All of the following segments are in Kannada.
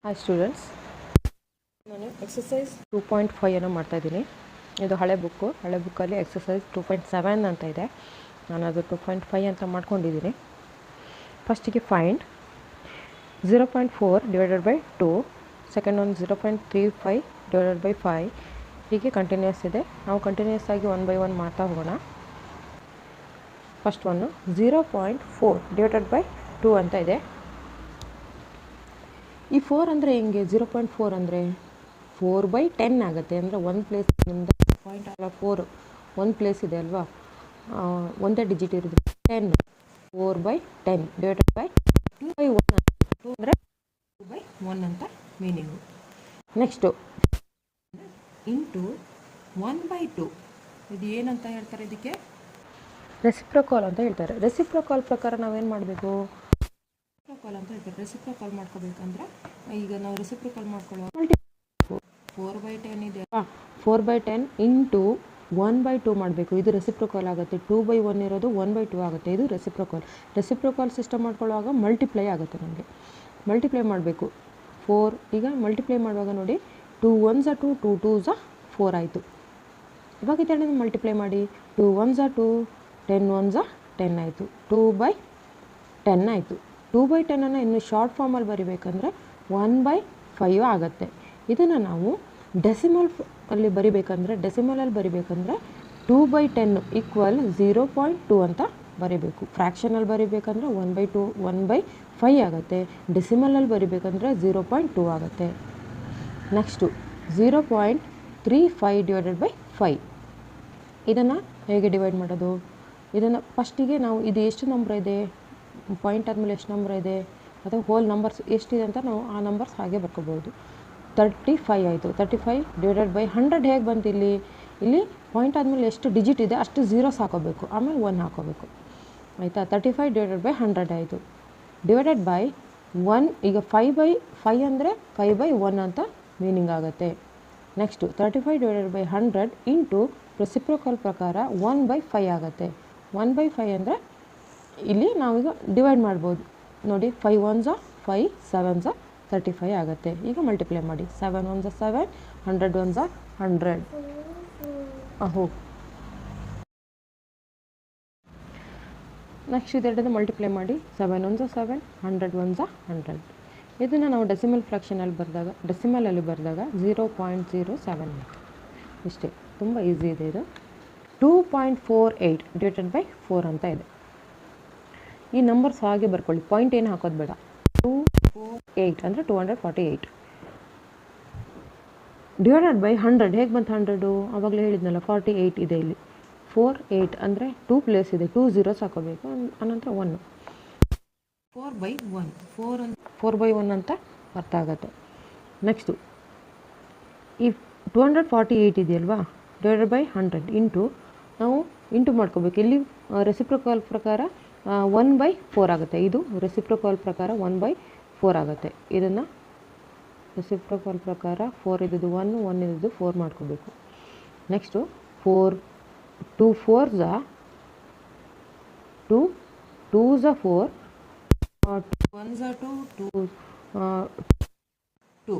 ಹಾಯ್ ಸ್ಟೂಡೆಂಟ್ಸ್, ನಾನು ಎಕ್ಸಸೈಸ್ 2.5 ಅನ್ನು ಮಾಡ್ತಾಯಿದ್ದೀನಿ. ಇದು ಹಳೆ ಬುಕ್ಕಲ್ಲಿ ಎಕ್ಸಸೈಸ್ 2.7 ಅಂತ ಇದೆ. ನಾನು ಅದು 2.5 ಅಂತ ಮಾಡ್ಕೊಂಡಿದ್ದೀನಿ. ಫಸ್ಟಿಗೆ ಫೈಂಡ್ 0.4 ಡಿವೈಡೆಡ್ ಬೈ 2, ಸೆಕೆಂಡ್ ಒಂದು 0.35 ಡಿವೈಡೆಡ್ ಬೈ 5. ಹೀಗೆ ಕಂಟಿನ್ಯೂಸ್ ಇದೆ. ನಾವು ಕಂಟಿನ್ಯೂಸ್ ಆಗಿ 1 by 1 ಮಾಡ್ತಾ ಹೋಗೋಣ. ಫಸ್ಟ್ ಒನ್ನು 0.4 ಡಿವೈಡೆಡ್ ಬೈ 2 ಅಂತ ಇದೆ. ಈ 4 ಅಂದರೆ ಹೆಂಗೆ? 0.4 ಅಂದರೆ 4/10 ಆಗುತ್ತೆ. ಅಂದರೆ ಒಂದು ಪ್ಲೇಸ್ ನಿಮ್ಮದು ಪಾಯಿಂಟ್ ಅಲ್ಲ, 4 ಒಂದು ಪ್ಲೇಸ್ ಇದೆ ಅಲ್ವಾ, ಒಂದೇ ಡಿಜಿಟ್ ಇರೋದು 10. 4/10 ಡಿವೈಡೆಡ್ ಬೈ 2/1. 2 ಅಂದರೆ 2/1 ಅಂತ ಮೀನಿಂಗು. Next into 1/2. ಇದು ಏನಂತ ಹೇಳ್ತಾರೆ? ಇದಕ್ಕೆ ರೆಸಿಪ್ರೋಕಾಲ್ ಅಂತ ಹೇಳ್ತಾರೆ. ರೆಸಿಪ್ರೋಕಾಲ್ ಪ್ರಕಾರ ನಾವೇನು ಮಾಡಬೇಕು? ರೆಸಿಪ್ರೋಕಾಲ್ ಅಂತ ಹೇಳ್ತಾರೆ. ರೆಸಿಪ್ರೋಕಾಲ್ ಮಾಡ್ಕೋಬೇಕಂದ್ರೆ ಈಗ ನಾವು ರೆಸಿಪ್ರೋಕಾಲ್ ಮಾಡ್ಕೊಳ್ಳುವಾಗ 4/10 ಇದೆ, 4/10 ಇಂಟು 1/2 ಮಾಡಬೇಕು. ಇದು ರೆಸಿಪ್ರೋಕಾಲ್ ಆಗುತ್ತೆ. 2/1 ಇರೋದು 1/2 ಆಗುತ್ತೆ. ಇದು ರೆಸಿಪ್ರೋಕಾಲ್ ಸಿಸ್ಟಮ್ ಮಾಡ್ಕೊಳ್ಳುವಾಗ ಮಲ್ಟಿಪ್ಲೈ ಆಗುತ್ತೆ. ನಮಗೆ ಮಲ್ಟಿಪ್ಲೈ ಮಾಡಬೇಕು. 4 ಈಗ ಮಲ್ಟಿಪ್ಲೈ ಮಾಡುವಾಗ ನೋಡಿ, 2 1s 2, 2 2s 4 ಆಯಿತು. ಇವಾಗ ಇದನ್ನು ಮಲ್ಟಿಪ್ಲೈ ಮಾಡಿ, 2 1s 2, 10 1s 10 ಆಯಿತು. 2/10 ಆಯಿತು. 2/10 ಇನ್ನು ಶಾರ್ಟ್ ಫಾರ್ಮಲ್ಲಿ ಬರಿಬೇಕಂದ್ರೆ 1/5 ಆಗುತ್ತೆ. ಇದನ್ನು ನಾವು ಡೆಸಿಮಲಲ್ಲಿ ಬರಿಬೇಕಂದ್ರೆ 2/10 ಈಕ್ವಲ್ 0.2 ಅಂತ ಬರಿಬೇಕು. ಫ್ರ್ಯಾಕ್ಷನಲ್ಲಿ ಬರಿಬೇಕಂದ್ರೆ 1/2 1/5 ಆಗುತ್ತೆ. ಡೆಸಿಮಲಲ್ಲಿ ಬರಿಬೇಕಂದ್ರೆ 0.2 ಆಗುತ್ತೆ. Next 0.35 divided by 5. ಇದನ್ನು ಹೇಗೆ ಡಿವೈಡ್ ಮಾಡೋದು? ಇದನ್ನು ಫಸ್ಟಿಗೆ ನಾವು ಇದು ಎಷ್ಟು ನಂಬರ್ ಇದೆ, ಪಾಯಿಂಟ್ ಆದಮೇಲೆ ಎಷ್ಟು ನಂಬರ್ ಇದೆ ಅಥವಾ ಹೋಲ್ ನಂಬರ್ಸ್ ಎಷ್ಟಿದೆ ಅಂತ ನಾವು ಆ ನಂಬರ್ಸ್ ಹಾಗೆ ಬರ್ಕೋಬೋದು. 35 ಆಯಿತು. 35 ಡಿವೈಡೆಡ್ ಬೈ 100 ಹೇಗೆ ಬಂತು? ಇಲ್ಲಿ ಪಾಯಿಂಟ್ ಆದಮೇಲೆ ಎಷ್ಟು ಡಿಜಿಟ್ ಇದೆ ಅಷ್ಟು ಝೀರೋಸ್ ಹಾಕೋಬೇಕು, ಆಮೇಲೆ 1 ಹಾಕೋಬೇಕು. ಆಯಿತಾ? 35 ಡಿವೈಡೆಡ್ ಬೈ 100 ಆಯಿತು. Divided by 1. ಈಗ 5/5 ಅಂದರೆ 5/1 ಅಂತ ಮೀನಿಂಗ್ ಆಗುತ್ತೆ. ನೆಕ್ಸ್ಟು 35 ಡಿವೈಡೆಡ್ ಬೈ 100 ಇಂಟು ರೆಸಿಪ್ರೋಕಾಲ್ ಪ್ರಕಾರ 1/5 ಆಗುತ್ತೆ. 1/5 ಅಂದರೆ ಇಲ್ಲಿ ನಾವೀಗ ಡಿವೈಡ್ ಮಾಡ್ಬೋದು ನೋಡಿ. 5 1s 5, 7s 35 ಆಗುತ್ತೆ. ಈಗ ಮಲ್ಟಿಪ್ಲೈ ಮಾಡಿ. 7 1s 7, 100 1s 100. ನೆಕ್ಸ್ಟ್ ಇದೆರಡನ್ನು ಮಲ್ಟಿಪ್ಲೈ ಮಾಡಿ. 7 1s 7, 100 1s 100. ಇದನ್ನು ನಾವು ಡೆಸಿಮಲಲ್ಲಿ ಬರೆದಾಗ 0.07. ಇಷ್ಟೇ, ತುಂಬ ಈಸಿ ಇದೆ ಇದು. 2.48 ಡಿವೈಡೆಡ್ ಬೈ 4 ಅಂತ ಇದೆ. ಈ ನಂಬರ್ಸ್ ಹಾಗೆ ಬರ್ಕೊಳ್ಳಿ, ಪಾಯಿಂಟ್ ಏನು ಹಾಕೋದು ಬೇಡ. 248 ಅಂದರೆ 248 ಡಿವೈಡೆಡ್ ಬೈ 100 ಹೇಗೆ ಬಂತು? 100 ಆವಾಗಲೇ ಹೇಳಿದ್ನಲ್ಲ, 48 ಇದೆ ಇಲ್ಲಿ. 48 ಅಂದರೆ 2 ಪ್ಲೇಸ್ ಇದೆ, 2 zeros ಹಾಕೋಬೇಕು, ಅನಂತರ 1. 4/1 4/1 ಅಂತ ಅರ್ಥ ಆಗುತ್ತೆ. ನೆಕ್ಸ್ಟು ಈ 248 ಇದೆಯಲ್ವಾ, ಡಿವೈಡೆಡ್ ಬೈ 100 ನಾವು ಇಂಟು ಮಾಡ್ಕೋಬೇಕು. ಇಲ್ಲಿ ರೆಸಿಪ್ರೋಕಾಲ್ ಪ್ರಕಾರ 1/4 ಆಗುತ್ತೆ. ಇದು ರೆಸಿಪ್ರೋಕಾಲ್ ಪ್ರಕಾರ 1/4 ಆಗುತ್ತೆ. ಇದನ್ನು ರೆಸಿಪ್ರೋಕಾಲ್ ಪ್ರಕಾರ 4 ಇದ್ದು 1 1 ಇದ್ದು 4 ಮಾಡ್ಕೋಬೇಕು. ನೆಕ್ಸ್ಟು 4 2 4s 2, 2s 4, 1s 2 2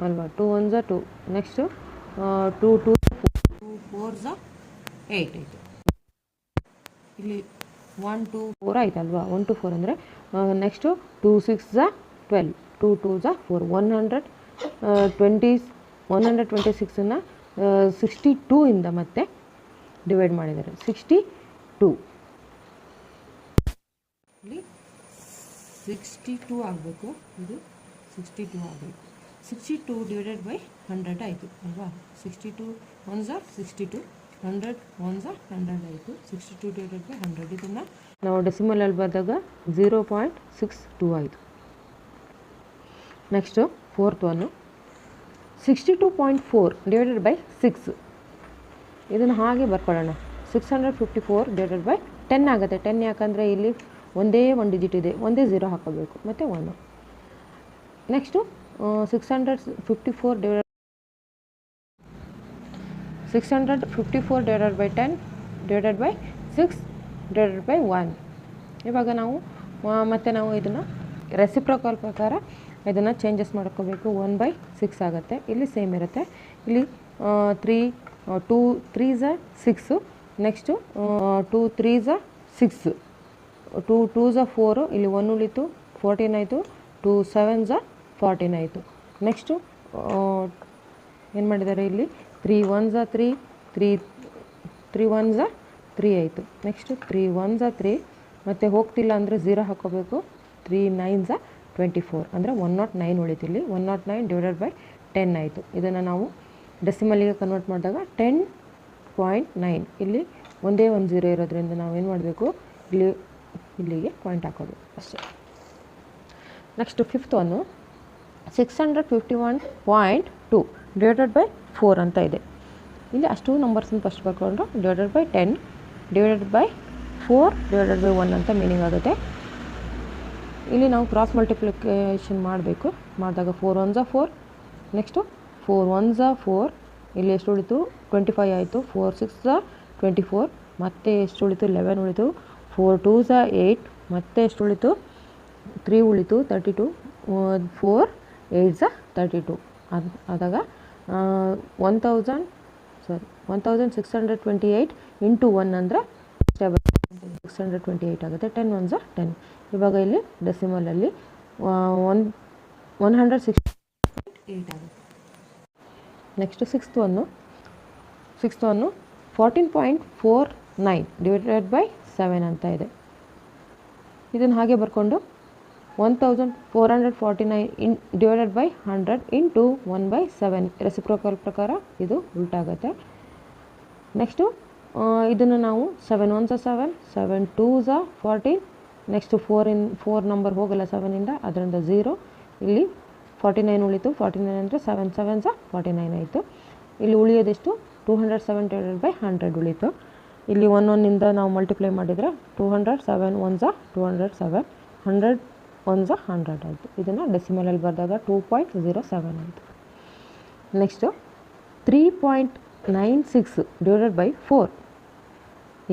ಅಲ್ವಾ, 2 1s 2. ನೆಕ್ಸ್ಟು 2 2 4s 8 ಆಯಿತು. ಇಲ್ಲಿ 1 2 4 ಆಯ್ತಲ್ವಾ. 1 2 4 ಅಂದರೆ ನೆಕ್ಸ್ಟು 2 6s 12, 2 2s 4. 126ನ್ನು 62 ಇಂದ ಮತ್ತೆ ಡಿವೈಡ್ ಮಾಡಿದ್ದಾರೆ. 62 ಇಲ್ಲಿ 62 ಆಗಬೇಕು. ಇದು 62 ಆಗಬೇಕು. 62 ಡಿವೈಡೆಡ್ ಬೈ 100 ಆಯಿತು ಅಲ್ವಾ. 62 1s 62, 100 1s 100 ಆಯಿತು. 62 ಡಿವೈಡೆಡ್ ಬೈ 100. ಇದನ್ನು ನಾವು ಡೆಸಿಮಲಲ್ಲಿ ಬರೆದಾಗ 0.62 ಆಯಿತು. Next 4th one 62.4 divided by 6. ಇದನ್ನು ಹಾಗೆ ಬರ್ಕೊಳ್ಳೋಣ. 654 ಡಿವೈಡೆಡ್ ಬೈ 10 ಆಗುತ್ತೆ. 10 ಯಾಕಂದರೆ ಇಲ್ಲಿ ಒಂದೇ ಒಂದು ಡಿಜಿಟ್ ಇದೆ, ಒಂದೇ 0 ಹಾಕೋಬೇಕು, ಮತ್ತು 1. Next 654 divided by 10 divided by 6 divided by 1. ಇವಾಗ ನಾವು ಇದನ್ನು ರೆಸಿಪ್ರೋಕಾಲ್ ಪ್ರಕಾರ ಇದನ್ನು ಚೇಂಜಸ್ ಮಾಡ್ಕೋಬೇಕು. 1/6 ಆಗುತ್ತೆ. ಇಲ್ಲಿ ಸೇಮ್ ಇರುತ್ತೆ. ಇಲ್ಲಿ 2 3s 6, ನೆಕ್ಸ್ಟು 2 3s 6, 2 2s 4, ಇಲ್ಲಿ 1 ಉಳಿತು 14 ಆಯಿತು, 2 7s 14 ಆಯಿತು. ನೆಕ್ಸ್ಟು ಏನು ಮಾಡಿದ್ದಾರೆ ಇಲ್ಲಿ 3 1s 3, 3 1s 3 ಆಯಿತು. ನೆಕ್ಸ್ಟು 3 1s 3, ಮತ್ತು ಹೋಗ್ತಿಲ್ಲ ಅಂದರೆ 0 ಹಾಕ್ಕೋಬೇಕು. 3 9s 24 ಅಂದರೆ 109 ಉಳಿತು. ಇಲ್ಲಿ 109 ಡಿವೈಡೆಡ್ ಬೈ 10 ಆಯಿತು. ಇದನ್ನು ನಾವು ಡೆಸಿಮಲಿಗೆ ಕನ್ವರ್ಟ್ ಮಾಡಿದಾಗ 10.9. ಇಲ್ಲಿ ಒಂದೇ ಒಂದು 0 ಇರೋದ್ರಿಂದ ನಾವೇನು ಮಾಡಬೇಕು, ಇಲ್ಲಿಗೆ ಪಾಯಿಂಟ್ ಹಾಕೋದು ಅಷ್ಟೇ. Next fifth one 651.2 divided by 4 ಅಂತ ಇದೆ. ಇಲ್ಲಿ ಅಷ್ಟು ನಂಬರ್ಸನ್ನು ಫಸ್ಟ್ ಬರ್ಕೊಂಡು divided by 10 divided by 4 divided by 1 ಅಂತ ಮೀನಿಂಗ್ ಆಗುತ್ತೆ. ಇಲ್ಲಿ ನಾವು ಕ್ರಾಸ್ ಮಲ್ಟಿಪ್ಲಿಕೇಶನ್ ಮಾಡಬೇಕು. ಮಾಡಿದಾಗ 4 1s 4, ನೆಕ್ಸ್ಟು 4 1s 4, ಇಲ್ಲಿ ಎಷ್ಟು ಉಳಿತು 25 ಆಯಿತು. 4 6s 24, ಮತ್ತೆ ಎಷ್ಟು ಉಳಿತು 11 ಉಳಿತು. 4 2s 8, ಮತ್ತೆ ಎಷ್ಟು ಉಳಿತು 3 ಉಳಿತು 32. 4 8s 32 ಆದಾಗ 1628 ಇಂಟು 1 ಅಂದರೆ 628 ಆಗುತ್ತೆ. 10 1s 10. ಇವಾಗ ಇಲ್ಲಿ ಡೆಸಿಮಲಲ್ಲಿ 168 ಆಗುತ್ತೆ. Next sixth one 14.49 divided by 7 ಅಂತ ಇದೆ. ಇದನ್ನು ಹಾಗೆ ಬರ್ಕೊಂಡು 1449 ಡಿವೈಡೆಡ್ ಬೈ 100 ಇಂಟು 1/7 ರೆಸಿಪ್ರೋಕಲ್ ಪ್ರಕಾರ ಇದು ಉಲ್ಟಾಗುತ್ತೆ. ನೆಕ್ಸ್ಟು ಇದನ್ನು ನಾವು 7 1s 7, 7 2s 14, ನೆಕ್ಸ್ಟು 4 ನಂಬರ್ ಹೋಗಲ್ಲ 7ಇಂದ, ಅದರಿಂದ 0. ಇಲ್ಲಿ 49 ಉಳಿತು. 49 ಅಂದರೆ 7 7s 49 ಆಯಿತು. ಇಲ್ಲಿ ಉಳಿಯೋದೆಷ್ಟು 207 ಡಿವೈಡೆಡ್ ಬೈ 100 ಉಳಿತು. ಇಲ್ಲಿ 1 ನಾವು ಮಲ್ಟಿಪ್ಲೈ ಮಾಡಿದರೆ 207 1s 207, 100 1s 100 ಆಯಿತು. ಇದನ್ನು ಡೆಸಿಮಲಲ್ಲಿ ಬರೆದಾಗ 2.07 ಆಯಿತು. Next 3.96 divided by 4.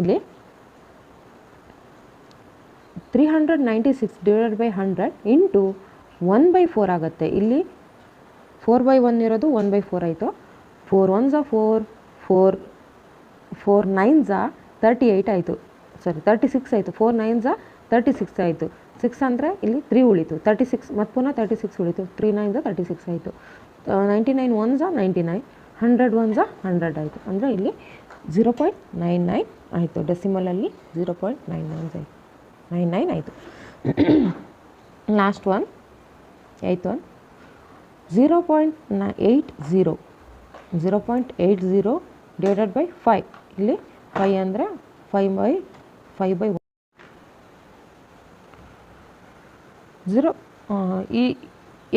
ಇಲ್ಲಿ 396 ಡಿವೈಡೆಡ್ ಬೈ 100 ಇಂಟು 1/4 ಆಗುತ್ತೆ. ಇಲ್ಲಿ 4/1 ಇರೋದು 1/4 ಆಯಿತು. 4 1s 4, 4 9s 38 ಆಯಿತು. 36 ಆಯಿತು. 4 9s 36 ಆಯಿತು. 6 ಅಂದರೆ ಇಲ್ಲಿ 3 ಉಳಿತು. 36 ಮತ್ತು ಪುನಃ 36 ಉಳಿತು. 3 9s 36 ಆಯಿತು. 99 1s 99, 100 1s 100 ಆಯಿತು. ಅಂದರೆ ಇಲ್ಲಿ 0.99 ಆಯಿತು. ಡೆಸಿಮಲಲ್ಲಿ 0.99 ಆಯಿತು. Last one 8th one 0.80 divided by 5. ಇಲ್ಲಿ 5 ಅಂದರೆ 5/1. 0 ಈ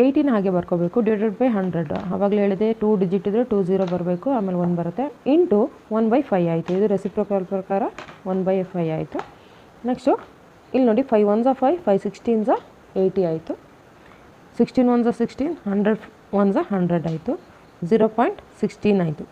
18 ಹಾಗೆ ಬರ್ಕೋಬೇಕು. ಡಿವೈಡೆಡ್ ಬೈ 100 ಆವಾಗಲೇ ಹೇಳಿದೆ 2 ಡಿಜಿಟ್ ಇದ್ದರೆ 2 0 ಬರಬೇಕು, ಆಮೇಲೆ 1 ಬರುತ್ತೆ. ಇಂಟು 1/5 ಆಯಿತು. ಇದು ರೆಸಿಪ್ರೋಕಲ್ ಪ್ರಕಾರ 1/5 ಆಯಿತು. ನೆಕ್ಸ್ಟು ಇಲ್ಲಿ ನೋಡಿ 5 1s 5, 5 16s 80 ಆಯಿತು. 16 1s 16, 100 1s 100 ಆಯಿತು. 0.16 ಆಯಿತು.